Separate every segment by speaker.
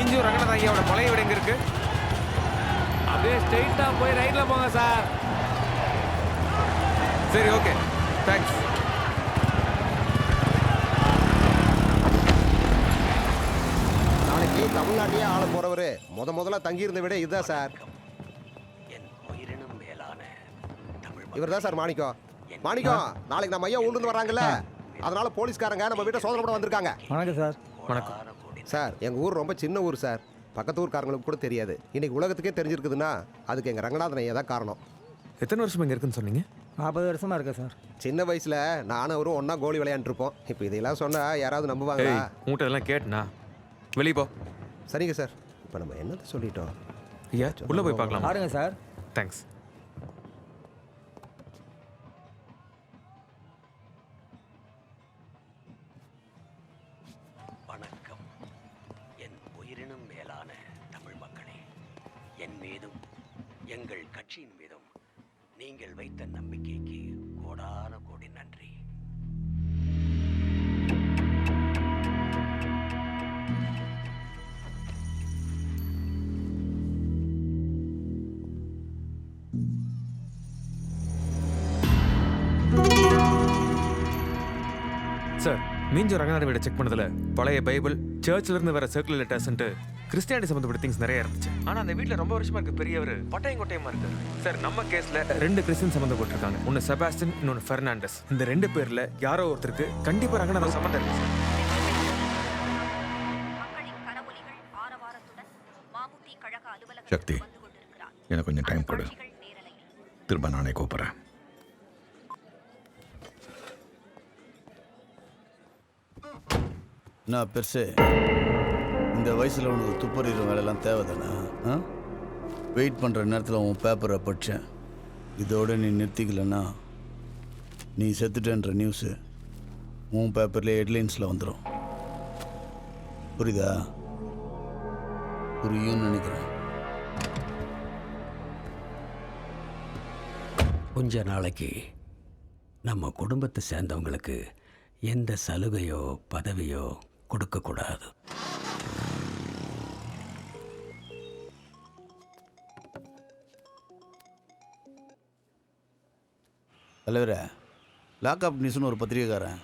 Speaker 1: மீஞ்சூர் ரங்கநாத ஐயாவோட பழைய வீடு எங்க இருக்கு?
Speaker 2: அப்படியே ஸ்ட்ரெயிட்டா போய் ரைட்ல போங்க சார்.
Speaker 1: சரி, ஓகே, தேங்க்ஸ்.
Speaker 3: நாளைக்கு தமிழ்நாட்டையே ஆள போறவரு முதல்ல தங்கியிருந்த விட இதுதான் சார். இவர் தான் சார் மாணிக்கம். மாணிக்கம், நாளைக்கு நம்ம ஐயா ஊர்ந்து வராங்கல்ல, அதனால போலீஸ்காரங்க நம்ம வீட்டை சோதனை போட வந்திருக்காங்க.
Speaker 4: வணக்கம் சார்.
Speaker 1: வணக்கம்
Speaker 3: சார். எங்க ஊர் ரொம்ப சின்ன ஊர் சார். பக்கத்து ஊர்க்காரங்களுக்கு கூட தெரியாது. இன்னைக்கு உலகத்துக்கே தெரிஞ்சிருக்குதுன்னா அதுக்கு எங்க ரங்கநாதன் ஐயா தான் காரணம்.
Speaker 1: எத்தனை வருஷம் இங்க இருக்குன்னு சொன்னீங்க?
Speaker 4: 40 வருஷமா இருக்கேன் சார்.
Speaker 3: சின்ன வயசுல நானும் அவரும் ஒன்னா கோலி விளையாண்டுருப்போம். இப்போ இதெல்லாம் சொன்னா யாராவது நம்புவாங்களா?
Speaker 1: உங்கள்கிட்ட இதெல்லாம் கேட்டுனா வெளியே போ.
Speaker 3: சரிங்க சார். இப்போ நம்ம என்னத்தை சொல்லிட்டோம்?
Speaker 1: ஐயா, உள்ள போய் பார்க்கலாம்.
Speaker 4: பாருங்க சார்.
Speaker 1: தேங்க்ஸ்.
Speaker 5: வணக்கம் என் உயிரினும் மேலான தமிழ் மக்களே. என் மீதும் எங்கள் கட்சியின் மீதும் நீங்கள் வைத்த நம்பிக்கைக்கு கோடான கோடி நன்றி.
Speaker 1: சார், மீஞ்சூர் ரங்கநாத வீடை செக் பண்ணதுல பழைய பைபிள், சர்ச்சில் இருந்து வர சர்க்குலர் லெட்டர்ஸ்ன்ட்டு கிறிஸ்டியானிட்டி சம்பந்தப்பட்ட திங்ஸ் நிறைய இருந்துச்சு. ஆனா அந்த வீட்டில் ரொம்ப வருஷமா இருக்க பெரியவர் பட்டையும் கொட்டையுமா இருக்காரு. சார், நம்ம கேஸ்ல 2 கிறிஸ்டியன் சம்பந்தப்பட்டிருக்காங்க. ஒன்னு செபாஸ்டின், இன்னொன்னு பெர்னாண்டஸ். இந்த 2 பேர்ல யாரோ ஒருத்தருக்கு கண்டிப்பா ரங்கநாத சம்பந்தம் இருக்கு சார்.
Speaker 6: சக்தி, எனக்கு கொஞ்சம் டைம் கொடு. திரும்ப நானே கூப்பிட்றேன்.
Speaker 7: நான் பெருசு இந்த வயசில் உனக்கு துப்பறிகிற வேலையெல்லாம் தேவைதானா? வெயிட் பண்ணுற நேரத்தில் உன் பேப்பரை படித்தேன். இதோடு நீ நிறுத்திக்கலன்னா நீ செத்துட்டேன்ற நியூஸு உன் பேப்பர்லேயே ஹெட்லைன்ஸில் வந்துடும். புரியுதா? புரியும்னு நினைக்கிறேன்.
Speaker 5: கொஞ்ச நாளைக்கு நம்ம குடும்பத்தை சேர்ந்தவங்களுக்கு எந்த சலுகையோ பதவியோ கொடுக்கக்கூடாது.
Speaker 7: தலைவரே, லாக்அப் நியூஸ்னு ஒரு பத்திரிகைக்காரன்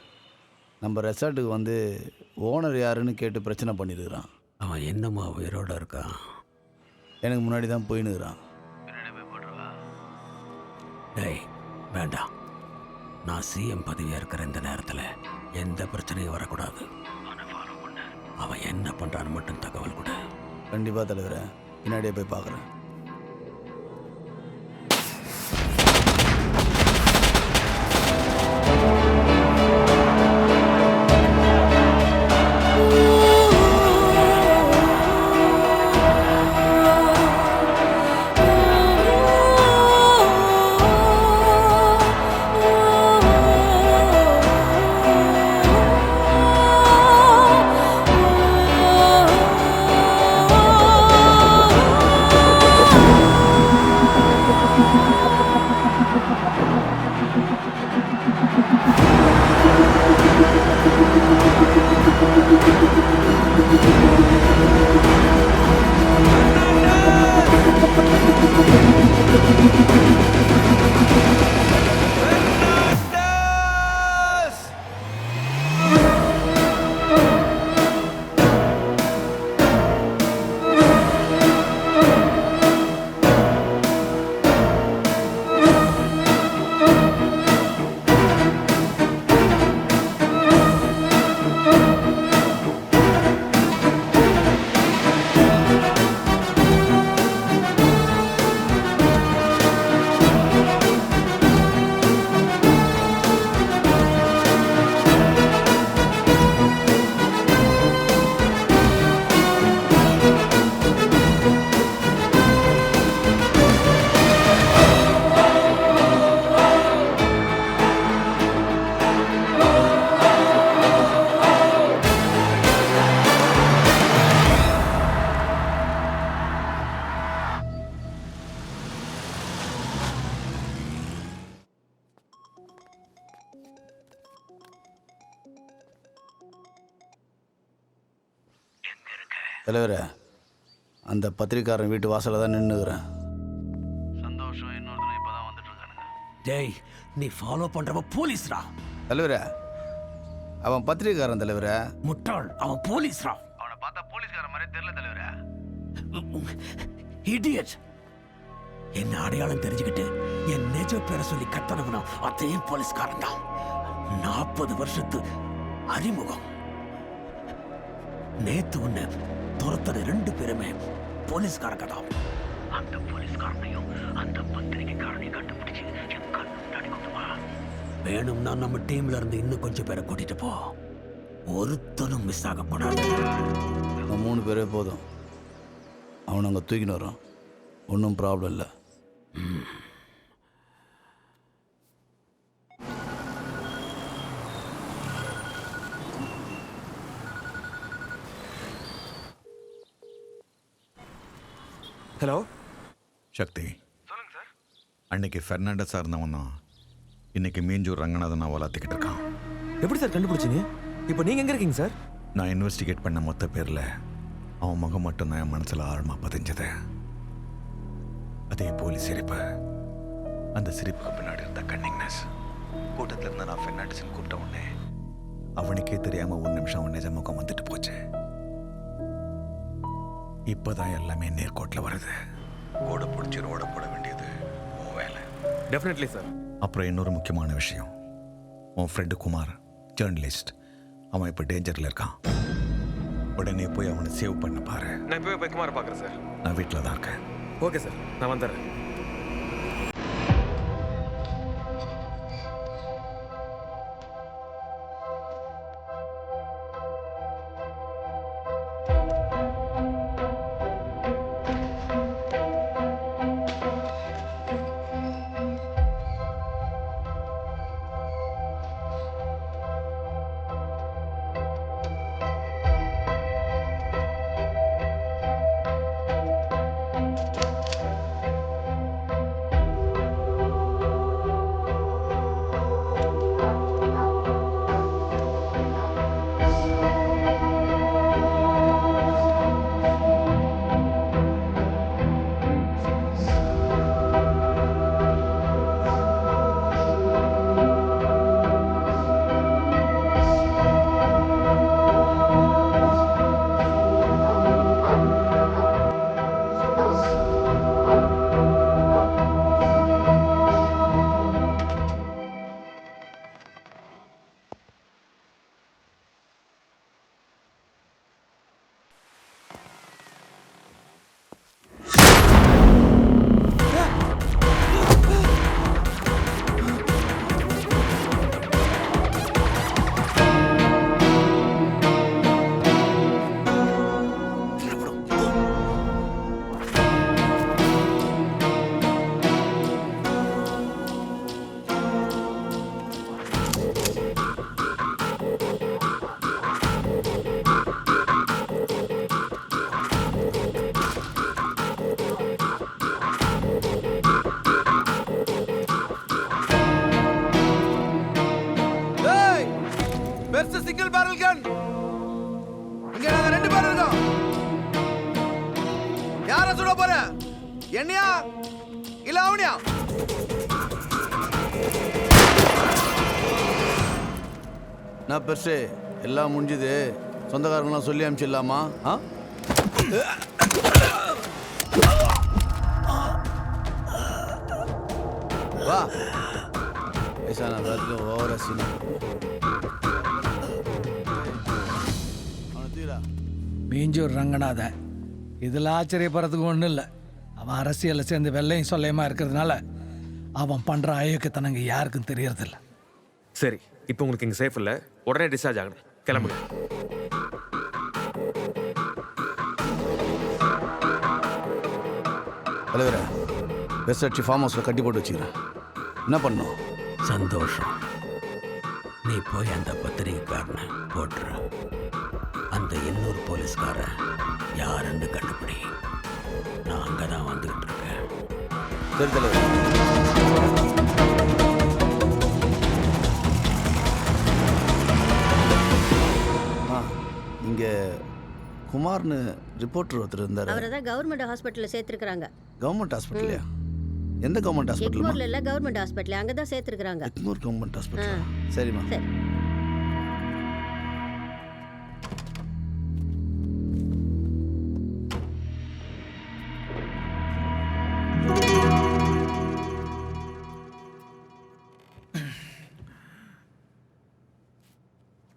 Speaker 7: நம்ம ரெசார்ட்டுக்கு வந்து ஓனர் யாருன்னு கேட்டு பிரச்சனை பண்ணியிருக்கிறான்.
Speaker 5: அவன் என்னம்மா உயிரோடு இருக்கான்?
Speaker 7: எனக்கு முன்னாடி தான் போயின்னுக்கிறான்.
Speaker 5: டேய், வேண்டாம். நான் சிஎம் பதவியாக இருக்கிற இந்த நேரத்தில் எந்த பிரச்சனையும் வரக்கூடாது. அவன் என்ன பண்ணுறான்னு மட்டும் தகவல் கொடு.
Speaker 7: கண்டிப்பாக தலைவரே, பின்னாடியே போய் பார்க்குறேன். தலைவரே, அந்த பத்திரிக்காரன் வீட்டு வாசலில் தான் நின்றுக்கிறேன். சந்தோஷம் இன்னொருத்தனை இப்போ தான் வந்துட்டு இருக்கானுங்க.
Speaker 5: டேய், நீ ஃபாலோ பண்றவ போலீஸ்ரா.
Speaker 7: தலைவரே, அவன் பத்திரிக்காரன் தலைவரே.
Speaker 5: முட்டாள், அவன் போலீஸ்ரா.
Speaker 7: அவனை பார்த்தா போலீஸ்காரன் மாதிரி தெரியல தலைவரே.
Speaker 5: இடியட். என்ன அடையாளம் தெரிஞ்சுக்கிட்டு என் நிஜ பேரை சொல்லி கத்தனவனா அதே போலீஸ்காரன் தான். 40 வருஷத்து அறிமுகம். நேத்து ஒண்ணு துரத்தன 2 பேருமே போலீஸ்காரங்க தான். அந்த போலீஸ்காரனையும் அந்த பத்திரிகைக்காரனையும் கண்டுபிடிச்சு என் கண்ணு முன்னாடி கொண்டு வா. வேணும்னா நம்ம டீம்ல இருந்து இன்னும் கொஞ்சம் பேரை கூட்டிட்டு போ. ஒருத்தனும் மிஸ் ஆகக்கூடாது.
Speaker 7: நம்ம 3 பேரே போதும். அவனை அங்கே தூக்கின்னு வரோம். ஒன்றும் ப்ராப்ளம் இல்லை.
Speaker 1: ஹலோ
Speaker 6: சக்தி. சொல்லுங்க சார். அன்னைக்கு ஃபெர்னாண்டஸாக இருந்தவன் தான் இன்னைக்கு மீஞ்சூர் ரங்கநாதன் வளர்த்துக்கிட்டு இருக்கான்.
Speaker 1: எப்படி சார் கண்டுபிடிச்சிங்க? இப்போ நீங்கள் எங்கே இருக்கீங்க சார்?
Speaker 6: நான் இன்வெஸ்டிகேட் பண்ண மொத்த பேரில் அவன் முகம் மட்டும்தான் என் மனசில் ஆழமாக பதிஞ்சது. அதே போலீஸ் சிரிப்பு, அந்த சிரிப்புக்கு பின்னாடி இருந்த கன்னிங்னஸ். கூட்டத்தில் இருந்த நான் ஃபெர்னாண்டஸில் கூப்பிட்ட உடனே அவனுக்கே தெரியாமல் 1 நிமிஷம் அவன் நிஜ முகம் வந்துட்டு போச்சு. இப்போதான் எல்லாமே நேர்கோட்டில் வருது. ஓட பிடிச்சி ரோட போட வேண்டியது உன் வேலை.
Speaker 1: Definitely sir.
Speaker 6: அப்புறம் இன்னொரு முக்கியமான விஷயம், உன் ஃப்ரெண்டு குமார் ஜேர்னலிஸ்ட், அவன் இப்போ டேஞ்சரில் இருக்கான். உடனே போய் அவனை சேவ் பண்ண பாரு.
Speaker 1: நான் இப்போ போய் குமாரை பார்க்குறேன் சார்.
Speaker 6: நான் வீட்டில் தான் இருக்கேன்.
Speaker 1: ஓகே சார், நான் வந்துடுறேன்.
Speaker 7: சிங்கிள் பேரல் கன். இங்க நாங்க 2 பேர் இருக்கோம். யார சுட போற? என்னையா இல்ல அவனியா? நான் பெருசு எல்லாம் முடிஞ்சது. சொந்தக்காரங்களாம் சொல்லி அனுப்பிச்சிடலாமா? வா ऐसा ना बात लो और ऐसी ना
Speaker 4: மீஞ்சூர் ரங்கநாதன். இதில் ஆச்சரியப்படுறதுக்கு ஒன்றும் இல்லை. அவன் அரசியலில் சேர்ந்து வெள்ளையும் சொல்லையுமா இருக்கிறதுனால அவன் பண்ணுற அயோக்கியத்தனங்க யாருக்கும் தெரியறதில்ல.
Speaker 1: சரி, இப்போ உங்களுக்கு இங்கே சேஃப் இல்லை, உடனே டிஸ்சார்ஜ் ஆகணும். கிளம்புங்க.
Speaker 7: தலைவரே, பெஸ்ட் அடிச்சு ஃபார்ம் ஹவுஸில் கட்டி போட்டு வச்சுக்கிறேன். என்ன பண்ணும்?
Speaker 5: சந்தோஷம். நீ போய் அந்த பத்திரிகைக்காரனை போட்டுற. அந்த இன்னொரு போலீஸ்கார யாருன்னு கண்டுபிடி. நான் அங்கே தான் வந்துகிட்டு இருக்கேன்.
Speaker 7: சரி தலைவர். இங்கே குமார்னு ரிப்போர்ட்டர் ஒருத்தர் இருந்தார்.
Speaker 8: அவரை தான் கவர்மெண்ட் ஹாஸ்பிட்டலில் சேர்த்துருக்குறாங்க.
Speaker 7: கவர்மெண்ட் ஹாஸ்பிட்டலையா? எந்த கவர்மெண்ட் ஹாஸ்பிட்டல்?
Speaker 8: எக்மோர்ல இல்லை, கவர்மெண்ட் ஹாஸ்பிட்டல் அங்கே தான் சேர்த்துருக்குறாங்க.
Speaker 7: Egmore government hospital. சரிம்மா.
Speaker 8: சரி.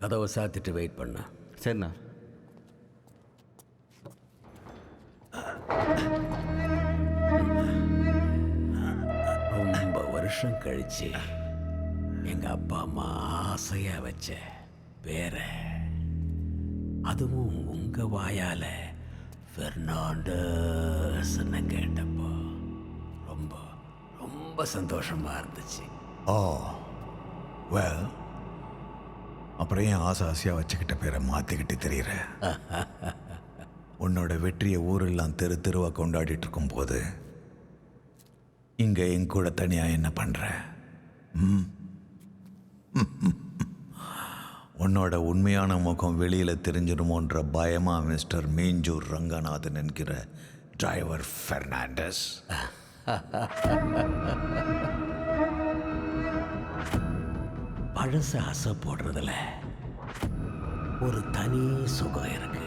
Speaker 5: கதவை சாத்திட்டு வெயிட் பண்ண.
Speaker 9: சரிண்ணா.
Speaker 5: ரொம்ப வருஷம் கழிச்சு எங்க அப்பா அம்மா ஆசையா வச்ச பேர, அதுவும் உங்க வாயால பெர்னாண்டஸ்ன்னு கேட்டப்போ ரொம்ப ரொம்ப சந்தோஷமா இருந்துச்சு.
Speaker 6: ஓ வெல், அப்புறம் ஏன் ஆசை ஆசையாக வச்சுக்கிட்ட பேரை மாற்றிக்கிட்டு தெரியுற? உன்னோட வெற்றியை ஊரெல்லாம் தெரு தெருவாக கொண்டாடிட்டு இருக்கும்போது இங்கே என் கூட தனியாக என்ன பண்ணுற? உன்னோட உண்மையான முகம் வெளியில் தெரிஞ்சிருமோன்ற பயமா மிஸ்டர் மீஞ்சூர் ரங்கநாதன் என்கிற டிரைவர் பெர்னாண்டஸ்?
Speaker 5: பழச ஆசை போடுறதுல ஒரு தனி சுகம் இருக்கு.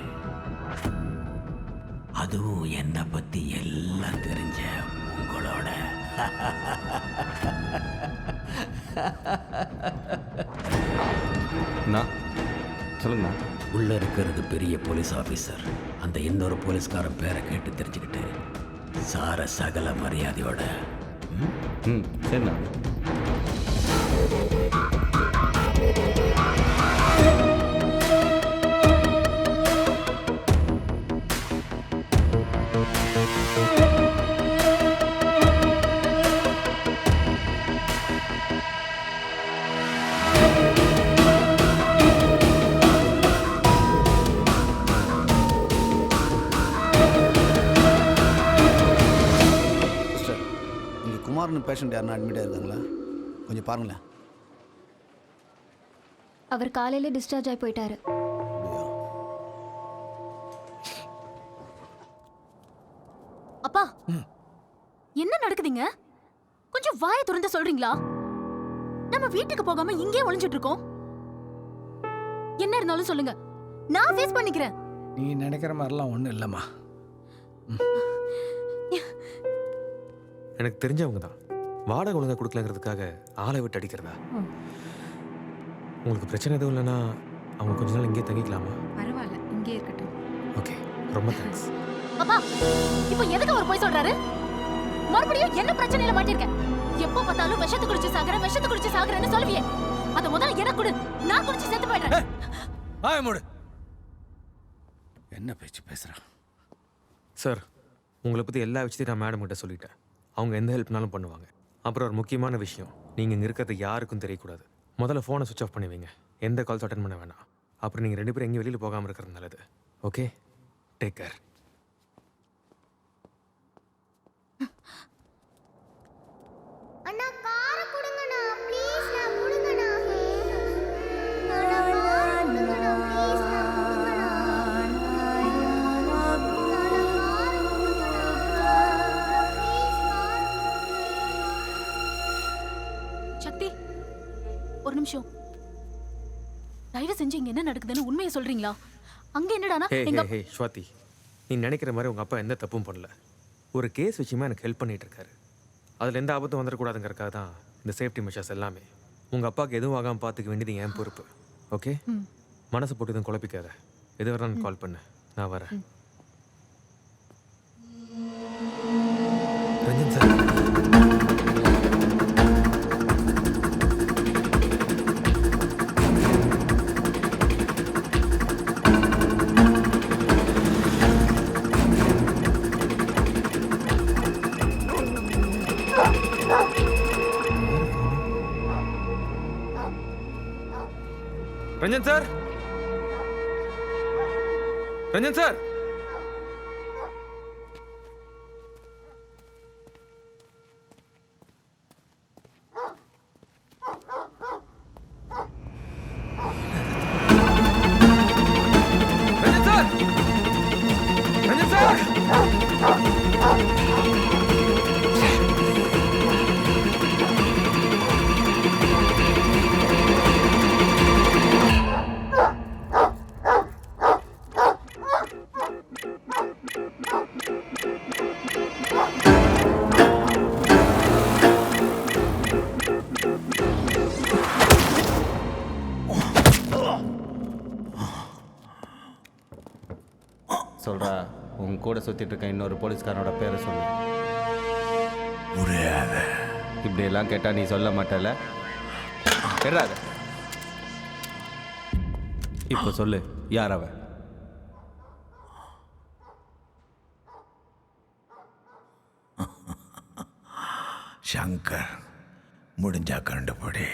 Speaker 5: அதுவும் என்னை பத்தி எல்லாம் தெரிஞ்ச உங்களோட.
Speaker 9: சொல்லுங்கண்ணா.
Speaker 5: உள்ள இருக்கிறது பெரிய போலீஸ் ஆபீசர். அந்த இன்னொரு போலீஸ்காரன் பேரை கேட்டு தெரிஞ்சுக்கிட்டு சார சகல மரியாதையோட.
Speaker 9: சரிண்ணா.
Speaker 7: சிஸ்டர், இங்கே குமார்னு பேஷண்ட் யாருன்னா அட்மிட் ஆயிருக்காங்களா? கொஞ்சம் பாருங்களேன்.
Speaker 10: அவர் காலையில டிஸ்சார்ஜ் ஆகி போயிட்டாரு.
Speaker 11: அப்பா, என்ன நடக்குதுங்க? கொஞ்சம் வாயை திறந்து சொல்றீங்களா? நம்ம வீட்டுக்கு போகாம இங்கே ஒளிஞ்சிட்டு இருக்கோம். என்ன இருந்தாலும் சொல்லுங்க, நான் ஃபேஸ் பண்ணிக்கிறேன்.
Speaker 4: நீ நினைக்கிற மாதிரிலாம் ஒன்றும் இல்லைம்மா.
Speaker 1: எனக்கு தெரிஞ்சவங்க தான் வாடகை ஒழுங்காக கொடுக்கலங்கிறதுக்காக ஆளை விட்டு அடிக்கிறதா? உங்களுக்கு பிரச்சனை எதுவும் இல்லைன்னா அவங்க கொஞ்ச நாள் இங்கேயே தங்கிக்கலாமா?
Speaker 11: பரவாயில்ல, இங்கே இருக்கட்டும்.
Speaker 1: ஓகே, ரொம்ப தேங்க்ஸ்.
Speaker 11: அப்பா, இப்போ எதுக்கு அவர் போய் சொல்றாரு? மறுபடியும் என்ன பிரச்சனையில மாட்டிருக்க? எப்போ பார்த்தாலும் விஷத்தை குடிச்சு சாகுறேன்னு சொல்லுவியே. அத முதல்ல எனக்கு கொடு, நான் குடிச்சு செத்து போயிடுறேன்.
Speaker 4: ஆய மூடு. என்ன பேச்சு பேசுறான்?
Speaker 1: சார், உங்களை பற்றி எல்லா விஷயத்தையும் நான் மேடம் கிட்ட சொல்லிட்டேன். அவங்க எந்த ஹெல்ப்னாலும் பண்ணுவாங்க. அப்புறம் ஒரு முக்கியமான விஷயம், நீங்கள் இங்கே இருக்கிறது யாருக்கும் தெரியக்கூடாது. முதல்ல ஃபோனை சுவிச் ஆஃப் பண்ணி வைங்க. எந்த கால்ஸ் அட்டன் பண்ண வேணாம். அப்புறம் நீங்கள் 2 பேரும் எங்கேயும் வெளியில் போகாமல் இருக்கிறது நல்லது. Okay, take care.
Speaker 10: அண்ணா கார குடுங்கண்ணா, ப்ளீஸ் நான் குடுங்கண்ணா.
Speaker 11: சக்தி, ஒரு நிமிஷம். தயவு செஞ்சு இங்க என்ன நடக்குதுன்னு உண்மையை சொல்றீங்களா? அங்க என்னடானா எங்க
Speaker 1: ஹே ஸ்வாதி, நீ நினைக்கிற மாதிரி உங்கள் அப்பா எந்த தப்பும் பண்ணல. ஒரு கேஸ் விஷயமா எனக்கு ஹெல்ப் பண்ணிட்டு இருக்காரு. அதில் எந்த ஆபத்தும் வந்துடக்கூடாதுங்கிறக்காக தான் இந்த சேஃப்டி மெஷர்ஸ் எல்லாமே. உங்கள் அப்பாவுக்கு எதுவும் ஆகாமல் பார்த்துக்க வேண்டியது என் பொறுப்பு. ஓகே, மனசை போட்டு எதுவும் குழப்பிக்காத. எது வரலாம் கால் பண்ணு, நான் வரேன். Ranjan sir, Ranjan sir, Ranjan sir. Ranjan sir,
Speaker 9: அவன் கூட சுற்றிட்டு இருக்க இன்னொரு போலீஸ்காரனோட பேரை சொல்லு.
Speaker 6: முடியாத.
Speaker 9: இப்படியெல்லாம் கேட்டால் நீ சொல்ல மாட்டல. கேடாத. இப்போ சொல்லு, யார் அவன்?
Speaker 6: சங்கர். முடிஞ்சா கண்டுபிடி.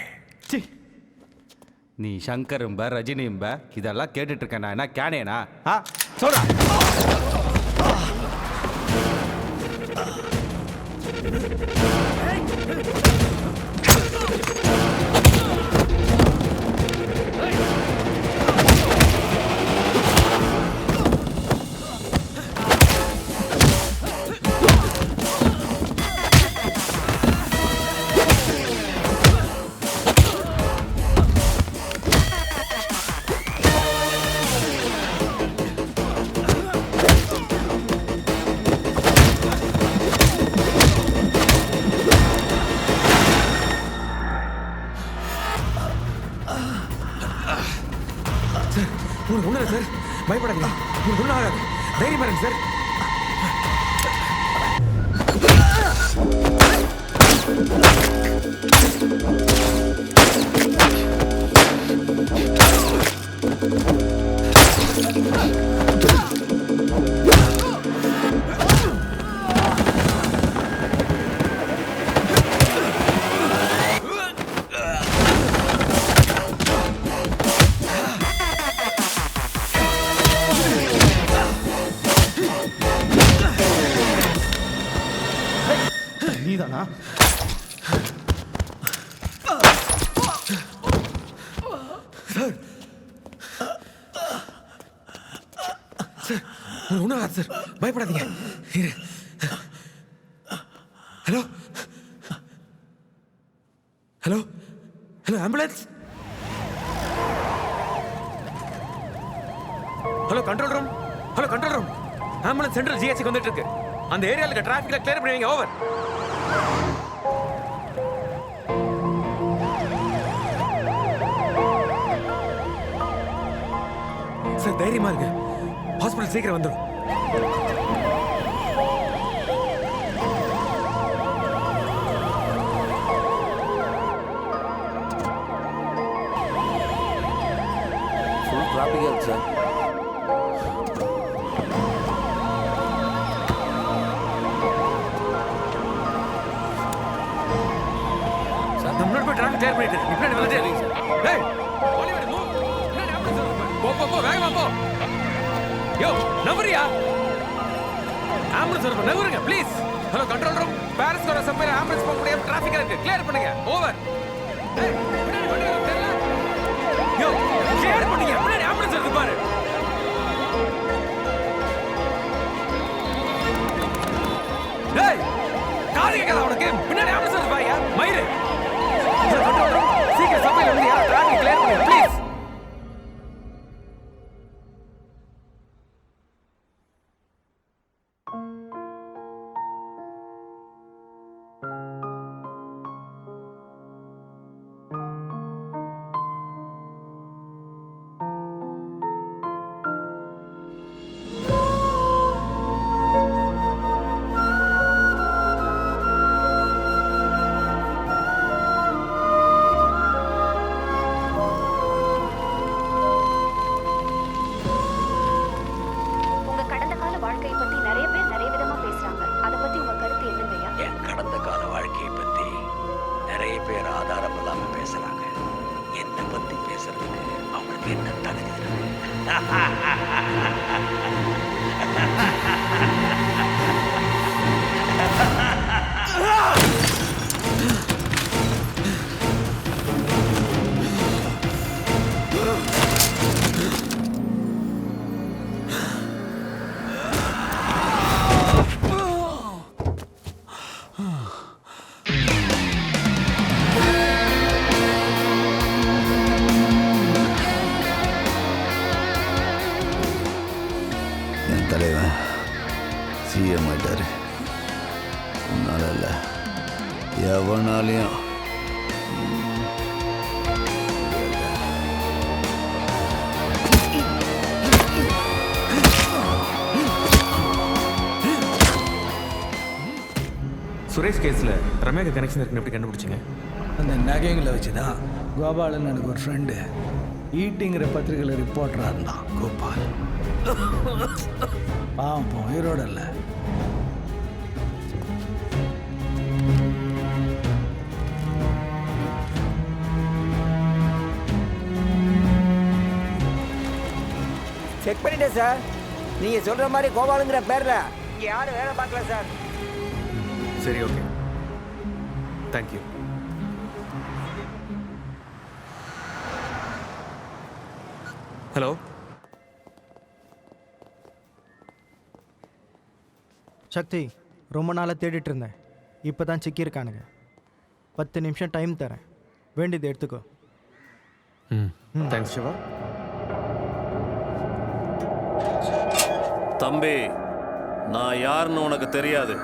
Speaker 9: நீ சங்கரும்ப ரஜினியும்ப இதெல்லாம் கேட்டுட்டு இருக்கேன். நான் என்ன கேனேனா? சொல்றா.
Speaker 1: உங்களுக்கு ஒன்றும் இல்லை சார், பயப்படாதீங்க. உங்களுக்கு ஒன்றும் ஆகாது, தைரியமா இருங்க சார்.
Speaker 7: நீதானா?
Speaker 1: சார் சார், ஒன்றும் ஆகாது சார், பயப்படாதீங்க. Hello hello hello, ambulance. Hello control room. Hello control room, ambulance central ஜிஹெச்சுக்கு வந்துட்டு இருக்கு. அந்த ஏரியால இருக்க டிராஃபிக்ல கிளியர் பண்ணுவீங்க. ஓவர். சார் தைரியமா இருக்கு, ஹாஸ்பிட்டல் சீக்கிரம் வந்துடும்.
Speaker 2: ஃபுல் டிராஃபிக்காக இருக்கு சார்.
Speaker 1: நம்ம முன்னாடி போய் டிராஃபிக் கிளியர் பண்ணிட்டு நீ பின்னாடி வந்துட்டே இருக்கீங்க சார். டேய் ஒலிவர் மூவ். பின்னாடி ஆம்புலன்ஸ் வருது. போ போ போ, வேகமா போ. யோ நவரியா, ஆம்புலன்ஸ் வருது, நவருங்க ப்ளீஸ். ஹலோ கண்ட்ரோல் ரூம், பாரிஸ் கோட சம்பேர் ஆம்புலன்ஸ் போக முடியாம டிராஃபிக் இருக்கு, கிளியர் பண்ணுங்க. ஓவர். டேய் பின்னாடி வண்டி வருது தெரியல. யோ கிளியர் பண்ணுங்க, பின்னாடி ஆம்புலன்ஸ் வருது பாரு. டேய் காது கேட்காத உனக்கு, பின்னாடி ஆம்புலன்ஸ் வருது பாயா மயிறு. கண்ட்ரோல் ரூம், சீக்கிரம் சம்பேர் வந்து யாரா டிராஃபிக் கிளியர் பண்ணுங்க ப்ளீஸ்.
Speaker 7: தலைவன் சிஎம் ஆயிட்டாரு. உன்னால இல்ல, எவனாலையும்
Speaker 1: சுரேஷ் கேஸில் ரம்யாக்கு கனெக்ஷன் இருக்குன்னு எப்படி கண்டுபிடிச்சிங்க?
Speaker 4: அந்த நகைங்களை வச்சு தான் கோபாலன் எனக்கு ஒரு ஃப்ரெண்டு ஈட்டிங்கிற பத்திரிகையில் ரிப்போர்ட்டராக இருந்தான் கோபால். பாவம் இப்போ உயிரோடு இல்லை.
Speaker 2: செக் பண்ணிட்டேன் சார். நீங்கள் சொல்கிற மாதிரி கோபாலுங்கிற பேரில் இங்கே யாரும் வேலை பார்க்கல சார்.
Speaker 1: சரி, ஓகே, தேங்க்யூ. ஹலோ,
Speaker 12: சக்தி, ரொம்ப நாளாக தேடிட்டு இருந்தேன். இப்போ தான் சிக்கியிருக்கானுங்க. 10 நிமிஷம் டைம் தரேன், வேண்டியது எடுத்துக்கோ.
Speaker 1: தேங்க்ஸ் சிவா.
Speaker 2: தம்பி, நான் யாருன்னு உனக்கு தெரியாது.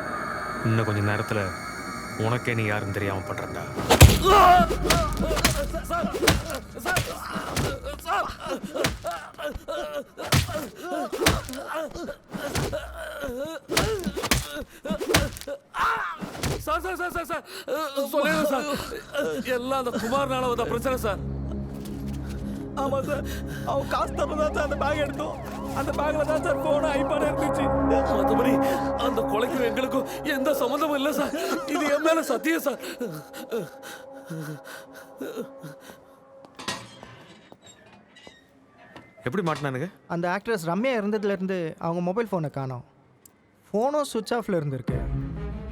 Speaker 1: இன்னும் கொஞ்சம் நேரத்தில் உனக்கே நீ யாருன்னு தெரியாமல் பண்ணுறேன்டா.
Speaker 2: Sir sir sir sir sir சொல்லுங்க சார். எல்லாம் அந்த குமார்னால வந்த பிரச்சனை சார். ஆமாம் சார், அவன் காசு தரதான் சார் அந்த பேக் எடுத்தோம். அந்த பேக்கில் தான் சார் ஃபோனு ஐபாடு இருந்துச்சு. மற்றபடி அந்த கொலைக்கும் எங்களுக்கும் எந்த சம்மந்தமும் இல்லை சார். இது என் மேலே சத்தியம் சார்.
Speaker 1: எப்படி மாட்டினானுங்க?
Speaker 12: அந்த ஆக்ட்ரஸ் ரம்யா இருந்ததுலேருந்து அவங்க மொபைல் ஃபோனை காணோம். ஃபோனும் சுவிட்ச் ஆஃபில் இருந்திருக்கு.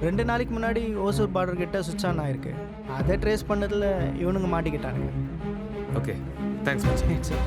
Speaker 12: 2 நாளைக்கு முன்னாடி ஓசூர் பார்டர் கிட்ட சுவிட்ச் ஆன் ஆயிருக்கு. அதை ட்ரேஸ் பண்ணதில் இவனுங்க மாட்டிக்கிட்டானுங்க.
Speaker 1: ஓகே, தேங்க்ஸ் மச்சி.
Speaker 12: சார்,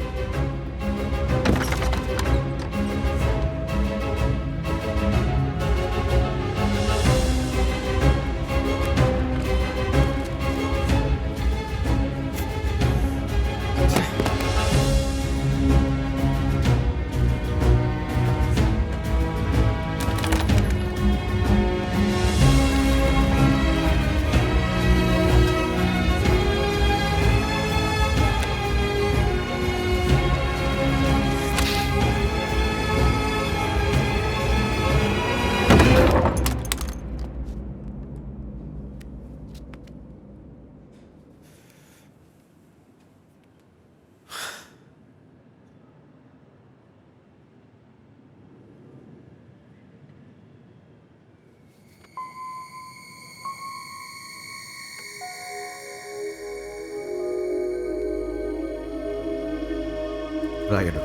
Speaker 3: ராயடு,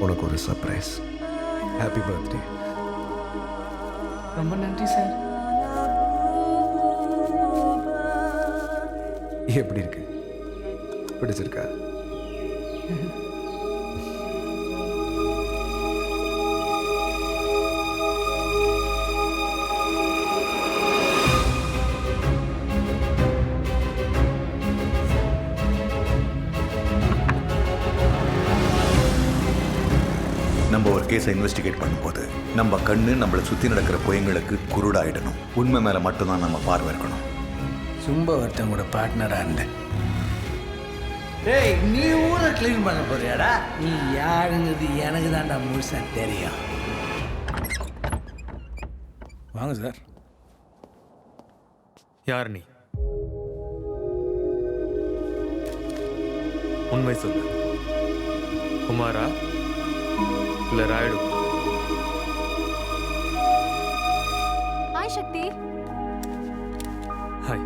Speaker 3: உனக்கு ஒரு சர்ப்ரைஸ். Happy birthday.
Speaker 4: ரொம்ப நன்றி சார்.
Speaker 3: எப்படி இருக்கு? பிடிச்சிருக்கா?
Speaker 6: நம்ம ஒரு கேஸை இன்வெஸ்டிகேட் பண்ணும்போது நம்ம கண்ணு நம்மளை சுற்றி நடக்கிற பொய்ங்களுக்கு குருடாயிடணும். உண்மை மேலே மட்டும்தான் நம்ம பார்வை இருக்கணும்.
Speaker 4: சும்ப ஒருத்தன் கூட பார்ட்னராக இருந்தேன். டேய், நீ ஊரை க்ளீன் பண்ண போறியாடா? நீ யாருங்கிறது எனக்கு தான்டா முழுசா தெரியும். வாங்க சார்.
Speaker 1: யார் நீ? உண்மை சொல்லு. குமாரா இல்லை ராயுடு?
Speaker 11: ஹாய் சக்தி.
Speaker 1: ஹாய்.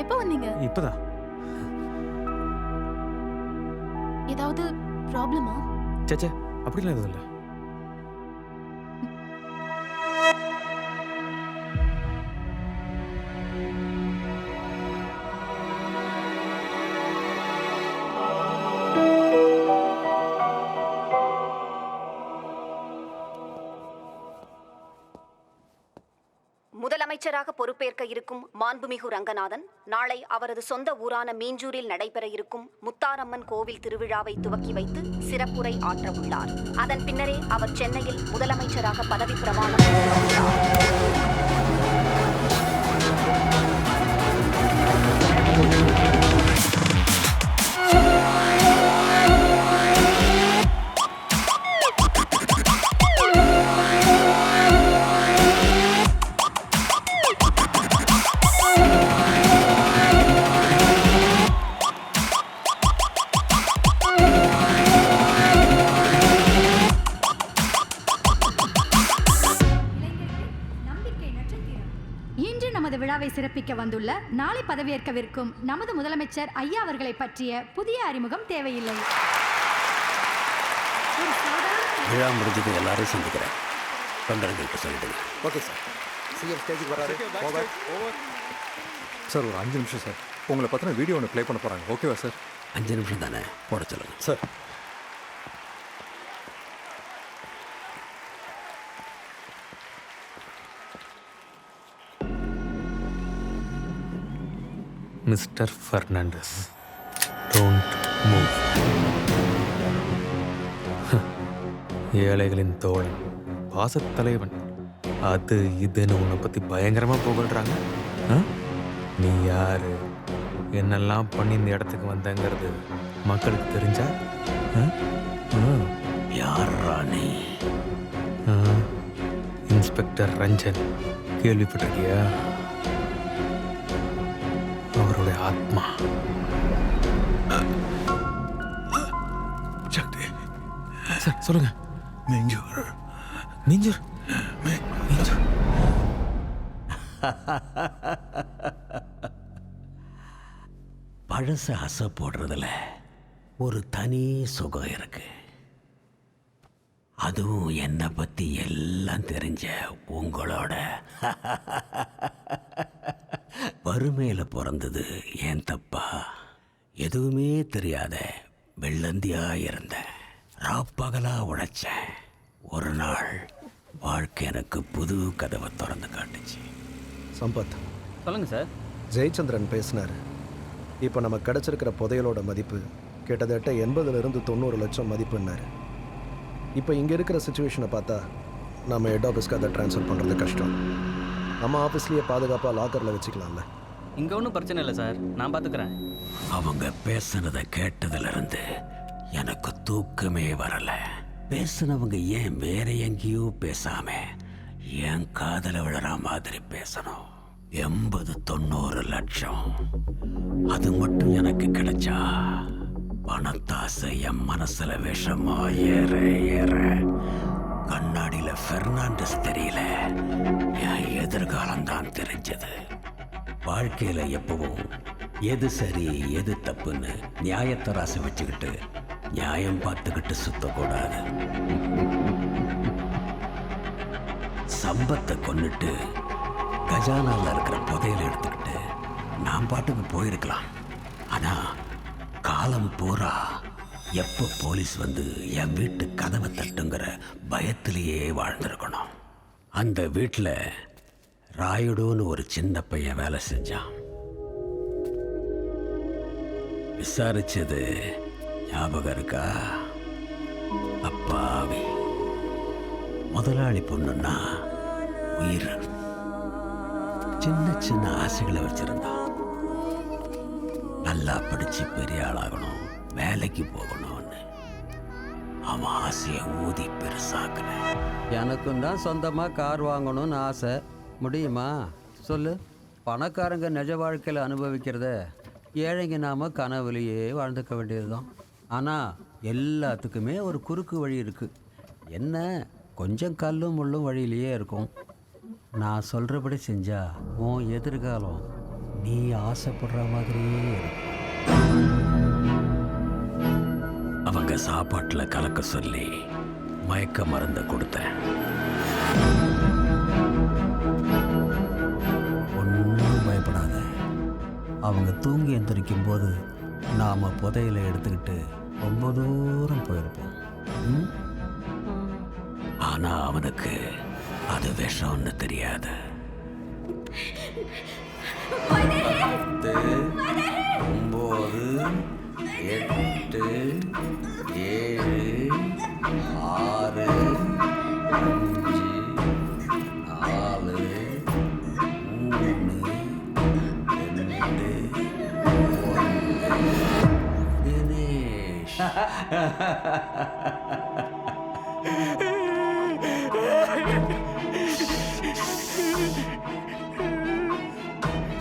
Speaker 11: எப்போ வந்தீங்க?
Speaker 1: இப்போதான்.
Speaker 11: ஏதாவது ப்ராப்ளமா?
Speaker 1: சேச்சே, அப்படிலாம் எதுவும் இல்லை.
Speaker 8: முதலமைச்சராக பொறுப்பேற்க இருக்கும் மாண்புமிகு ரங்கநாதன் நாளை அவரது சொந்த ஊரான மீஞ்சூரில் நடைபெற இருக்கும் முத்தாரம்மன் கோவில் திருவிழாவை துவக்கி வைத்து சிறப்புரை ஆற்ற உள்ளார். அதன் பின்னரே அவர் சென்னையில் முதலமைச்சராக பதவி பிரமாணம் செய்ய உள்ளார்.
Speaker 10: சிறப்பிக்க வந்துள்ள நாளை பதவியேற்கவிருக்கும் நமது முதலமைச்சர் ஐயா அவர்களை பற்றிய புதிய அறிமுகம் தேவையில்லை.
Speaker 5: விழா முடிஞ்சது எல்லாரும் சந்திக்கிறேன். தொண்டர்களுக்கு சொல்லிடுங்க.
Speaker 3: Okay sir. சிஎம் ஸ்டேஜுக்கு வராரு. ஓவர்.
Speaker 13: சார் ஒரு 5 நிமிஷம் சார். உங்களை பற்றின வீடியோ ஒன்று ப்ளே பண்ண போகிறாங்க. ஓகேவா சார்?
Speaker 5: 5 நிமிஷம் தானே, போட சொல்லுங்க
Speaker 13: sir.
Speaker 1: Mister Fernandes, don't move. ஏழைகளின் தோழன், பாசத்தலைவன், அது இதுன்னு உன்னை பற்றி பயங்கரமாக புகழ்கிறாங்க. நீ யாரு, என்னெல்லாம் பண்ணி இந்த இடத்துக்கு வந்தங்கிறது மக்களுக்கு தெரிஞ்சா?
Speaker 5: யார் ராணி?
Speaker 1: இன்ஸ்பெக்டர் ரஞ்சன், கேள்விப்பட்டிருக்கியா? அவருடைய ஆத்மா.
Speaker 6: சக்தி
Speaker 1: சார் சொல்லுங்க.
Speaker 6: மெஞ்சூர்
Speaker 1: மெஞ்சூர் மெஞ்சூர்.
Speaker 5: பழச அசை போடுறதுல ஒரு தனி சுகம் இருக்கு. அதுவும் என்னை பற்றி எல்லாம் தெரிஞ்ச உங்களோட. வறுமையில் பிறந்தது ஏன் தப்பா? எதுவுமே தெரியாத வெள்ளந்தியா இருந்தேன். ராப்பகலாக உழைச்சேன். ஒரு நாள் வாழ்க்கை எனக்கு புது கதவை திறந்து காட்டுச்சு.
Speaker 3: சம்பத்
Speaker 2: சொல்லுங்கள் சார்.
Speaker 3: ஜெயச்சந்திரன் பேசினார். இப்போ நம்ம கிடச்சிருக்கிற புதையலோட மதிப்பு கிட்டத்தட்ட 80லிருந்து 90 லட்சம் மதிப்புன்னாரு. இப்போ இங்கே இருக்கிற சுச்சுவேஷனை பார்த்தா நம்ம ஹெட் ஆஃபீஸ்க்கு அதை ட்ரான்ஸ்ஃபர் பண்ணுறது கஷ்டம். நம்ம ஆஃபீஸ்லேயே பாதுகாப்பாக லாக்கரில் வச்சுக்கலாம்ல.
Speaker 2: இங்கே ஒன்றும் பிரச்சனை இல்லை சார், நான் பார்த்துக்கிறேன்.
Speaker 5: அவங்க பேசுனதை கேட்டதிலிருந்து எனக்கு தூக்கமே வரல. பேசுனவங்க ஏன் வேற எங்கேயோ பேசாம என் காதல விழற மாதிரி பேசணும்? 80-90 லட்சம், அது மட்டும் எனக்கு கிடைச்சா பணத்தாசை என் மனசுல விஷமா ஏற ஏற கண்ணாடியில பெர்னாண்டஸ் தெரியல, என் எதிர்காலம் தான் தெரிஞ்சது. வாழ்க்கையில எப்பவும் எது சரி எது தப்புன்னு நியாயத்தராசை வச்சுக்கிட்டு நியாயம் பார்த்துக்கிட்டு சுத்தக்கூடாது. சம்பத்தை கொன்னுட்டு கஜானால இருக்கிற புதையலை எடுத்துக்கிட்டு நான் பாட்டுக்கு போயிருக்கலாம். ஆனா காலம் பூரா எப்போ போலீஸ் வந்து என் வீட்டு கதவை தட்டுங்கிற பயத்திலேயே வாழ்ந்திருக்கணும். அந்த வீட்டில் ராயுடுன்னு ஒரு சின்ன பையன் வேலை செஞ்சான். விசாரிச்சது ஞாபகம் இருக்கா? அப்பாவி முதலாளி பொண்ணுன்னா உயிர். சின்ன சின்ன ஆசைகளை வச்சிருந்தான். நல்லா படிச்சு பெரிய ஆளாகணும், வேலைக்கு போகணும்னு. அவன் ஆசையை ஊதி பெருசாக்கல.
Speaker 14: எனக்கும் தான் சொந்தமாக கார் வாங்கணும்னு ஆசை. முடியுமா சொல்லு? பணக்காரங்க நிஜ வாழ்க்கையில் அனுபவிக்கிறத ஏழைங்க நாம கனவுலையே வாழ்ந்துக்க வேண்டியதுதான். ஆனால் எல்லாத்துக்குமே ஒரு குறுக்கு வழி இருக்குது. என்ன, கொஞ்சம் கல்லும் முள்ளும் வழியிலேயே இருக்கும். நான் சொல்கிறபடி செஞ்சா உன் எதிர்காலம் நீ ஆசைப்படுற மாதிரியே இருக்கும்.
Speaker 5: அவங்க சாப்பாட்டில் கலக்க சொல்லி மயக்க மருந்தை கொடுத்தேன்.
Speaker 14: ஒன்றும் பயப்படாத. அவங்க தூங்கி எந்திரிக்கும் போது நாம் புதையில எடுத்துக்கிட்டு ரொம்ப தூரம் போயிருப்போம்.
Speaker 5: ஆனா அவனுக்கு அது விஷம்னு தெரியாது.
Speaker 14: 10, 9, 8, 7, 6, 5, 4, 3, 2, 1. Finish.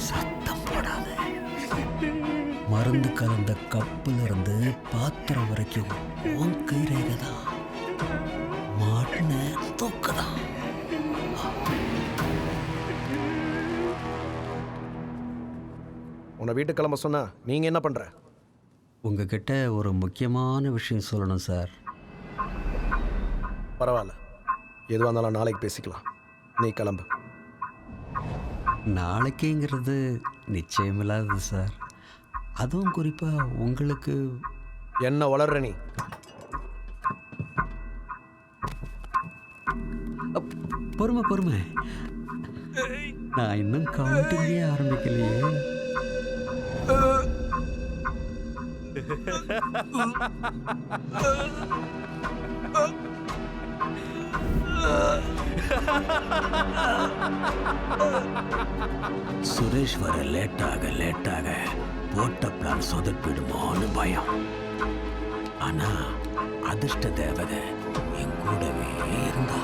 Speaker 5: சத்தம் போடாத. மருந்து கலந்த கப்புல இருந்து பாத்திரம் வரைக்கும் உன் கைரேகை தான். மாட்டின தூக்குதான்.
Speaker 3: உன்னை வீட்டுக்கு கிளம்ப சொன்னா நீங்கள் என்ன பண்ணுற?
Speaker 14: உங்ககிட்ட ஒரு முக்கியமான விஷயம் சொல்லணும் சார்.
Speaker 3: பரவாயில்ல, எதுவாக இருந்தாலும் நாளைக்கு பேசிக்கலாம். நீ கிளம்பு.
Speaker 14: நாளைக்குங்கிறது நிச்சயமில்லாதது சார். அதுவும் குறிப்பாக உங்களுக்கு.
Speaker 3: என்ன வளர்ற நீ?
Speaker 14: பொறுமை பொறுமை, நான் இன்னும் கவுண்டிங்கே ஆரம்பிக்கலையே. சுரேஷ் வர லேட்டாக போட்ட பிளான் சொதப்பிடுமோன்னு பயம். ஆனா அதிர்ஷ்ட தேவதை என் கூடவே இருந்தா.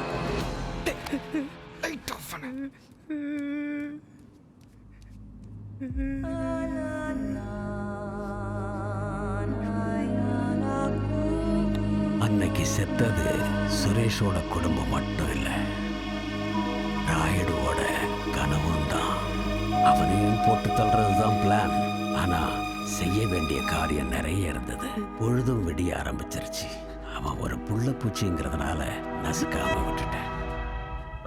Speaker 14: அன்னைக்கு செத்தது சுரேஷோட குடும்பம் மட்டும் இல்லை, ராயுடுவோட கனவும் தான். அவனையும் போட்டு தள்ளுறதுதான் பிளான். ஆனா செய்ய வேண்டிய காரியம் நிறைய இருந்தது. பொழுதும் விடிய ஆரம்பிச்சிருச்சு. அவன் ஒரு புள்ள பூச்சிங்கிறதுனால நசுக்காம விட்டுட்டேன்.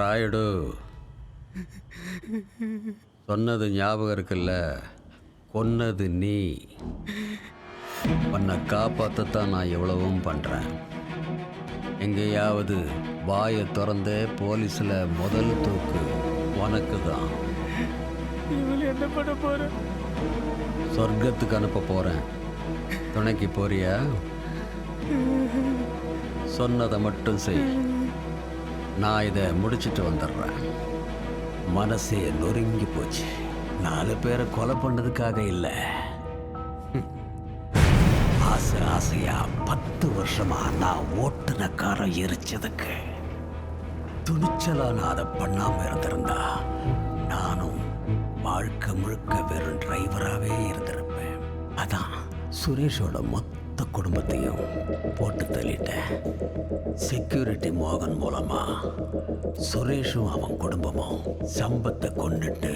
Speaker 14: ராயுடு சொன்னது ஞாபகம் இருக்குல்ல, கொன்னது நீ. உன்னை காப்பாற்றத்தான் நான் எவ்வளவும் பண்ணுறேன். எங்கேயாவது வாயை திறந்தே போலீஸில் முதல் தூக்கு உனக்கு தான்.
Speaker 2: என்ன பண்ண போற?
Speaker 14: சொர்க்கத்துக்கு அனுப்ப போகிறேன். துணைக்கு போறியா? சொன்னதை மட்டும் செய். நான் இதை முடிச்சிட்டு வந்துடுறேன். மனசே நொறுங்கி போச்சு. 4 பேரை கொலை பண்ணதுக்காக இல்லை, ஆசையா 10 வருஷமா நான் ஓட்டுன காரம் எரிச்சதுக்கு. துணிச்சலா நான் அதை பண்ணாம இருந்திருந்தா நானும் வாழ்க்கை முழுக்க வெறும் டிரைவராகவே இருந்திருப்பேன். அதான் சுரேஷோட மொத்த குடும்பத்தையும் போட்டு தள்ளிட்டேன். செக்யூரிட்டி மோகன் மூலமா சுரேஷும் அவன் குடும்பமும் சம்பத்தை கொண்டுட்டு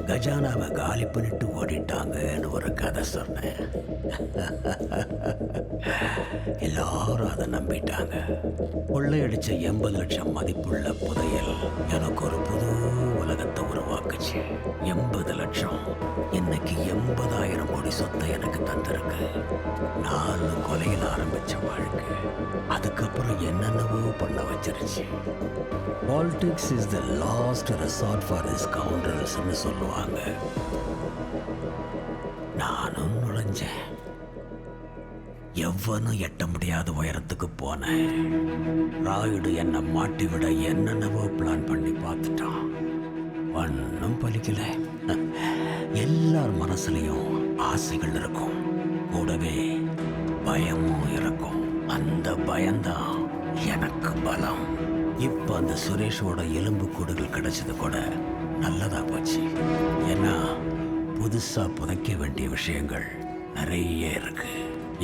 Speaker 14: கஜானாவை காலி பண்ணிட்டு ஓடிட்டாங்கன்னு ஒரு கதை சொன்னேன். எல்லாரும் அதை நம்பிட்டாங்க. கொள்ளையடிச்ச 80 லட்சம் மதிப்புள்ள புதையல் எனக்கு ஒரு புது உலகத்தை உருவாக்குச்சு. 80 லட்சம் இன்னைக்கு 80,000 கோடி சொத்தை எனக்கு தந்திருக்கு. 4 கொலையில் ஆரம்பிச்ச வாழ்க்கை அதுக்கப்புறம் என்னென்னவோ பண்ண வச்சிருச்சு. Politics is the last resort for this கவுண்டர்ஸ்னு சொல்லுவாங்க. நானும் நுழைஞ்சேன். எவனும் எட்ட முடியாத உயரத்துக்கு போனேன். ராயுடு என்னை மாட்டி விட என்னென்னவோ பிளான் பண்ணி பார்த்துட்டான். ஒன்றும் பலிக்கல. எல்லார் மனசுலையும் ஆசைகள் இருக்கும், கூடவே பயமும் இருக்கும். அந்த பயம்தான் எனக்கு பலம். இப்போ அந்த சுரேஷோட எலும்பு கூடுகள் கிடைச்சது கூட நல்லதா போச்சு. ஏன்னா புதுசா புதைக்க வேண்டிய விஷயங்கள் நிறைய இருக்கு.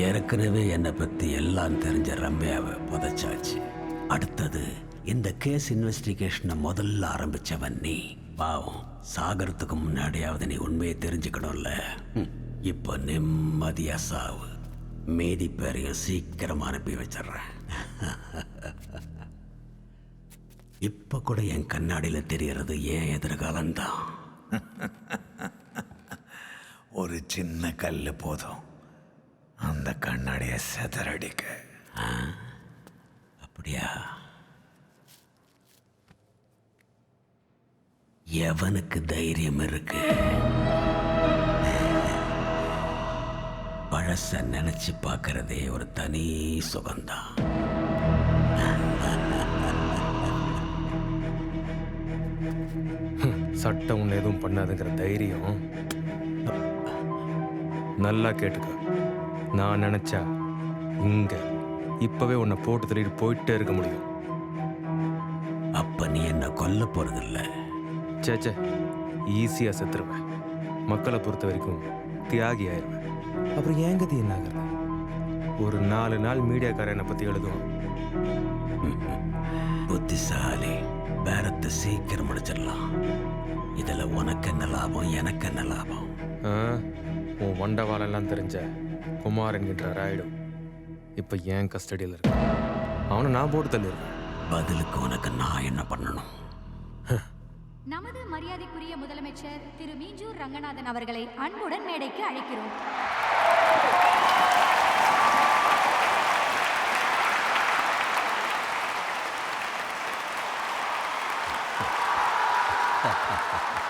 Speaker 14: ஏற்கனவே என்னை பத்தி எல்லாம் தெரிஞ்ச ரம்யாவை புதைச்சாச்சு. அடுத்தது இந்த கேஸ் இன்வெஸ்டிகேஷனை முதல்ல ஆரம்பிச்சவன் நீ. பாவம், சாகரத்துக்கு முன்னாடியாவது நீ உண்மையை தெரிஞ்சுக்கணும்ல. இப்போ நிம்மதியா சாவு. மீதி பேரையும் சீக்கிரமா அனுப்பி வச்சிடுறேன். இப்ப கூட என் கண்ணாடியில தெரியறது ஏன் எதிர்காலம்தான்.
Speaker 6: ஒரு சின்ன கல் போதும் அந்த கண்ணாடியை செதறடிக்க.
Speaker 14: அப்படியா? எவனுக்கு தைரியம் இருக்கு? பழச நினைச்சு பார்க்கறதே ஒரு தனி சுகம்தான்.
Speaker 1: சட்டம் உன்னை எதுவும் பண்ணாதுங்கிற தைரியம். நல்லா கேட்டுக்க. நான் நினைச்சா இங்க இப்பவே உன்னை போட்டு தள்ளிட்டு போயிட்டே இருக்க முடியும்.
Speaker 14: அப்ப நீ என்ன கொல்ல போறதில்ல?
Speaker 1: சேச்சே, ஈஸியா செத்துருவேன். மக்களை பொறுத்த வரைக்கும் தியாகி ஆயிடுவேன். அப்புறம் ஏன் கதி என்ன ஆகுறது? ஒரு 4 நாள் மீடியாக்காரன் என்னை பத்தி எழுதும்.
Speaker 14: புத்திசாலி. பேரத்தை சீக்கிரம் முடிச்சிடலாம். இதுல உனக்கு என்ன லாபம், எனக்கு என்ன லாபம்?
Speaker 1: உன் வண்டவாளெல்லாம் தெரிஞ்ச குமார் என்கின்ற ராயுடு இப்போ ஏன் கஸ்டடியில் இருக்கு. அவனை நான் போட்டு தள்ளியிருக்கேன்.
Speaker 5: பதிலுக்கு உனக்கு நான் என்ன பண்ணணும்?
Speaker 10: நமது மரியாதைக்குரிய முதலமைச்சர் திரு மீஞ்சூர் ரங்கநாதன் அவர்களை அன்புடன் மேடைக்கு அழைக்கிறோம்.
Speaker 5: Ha ha ha.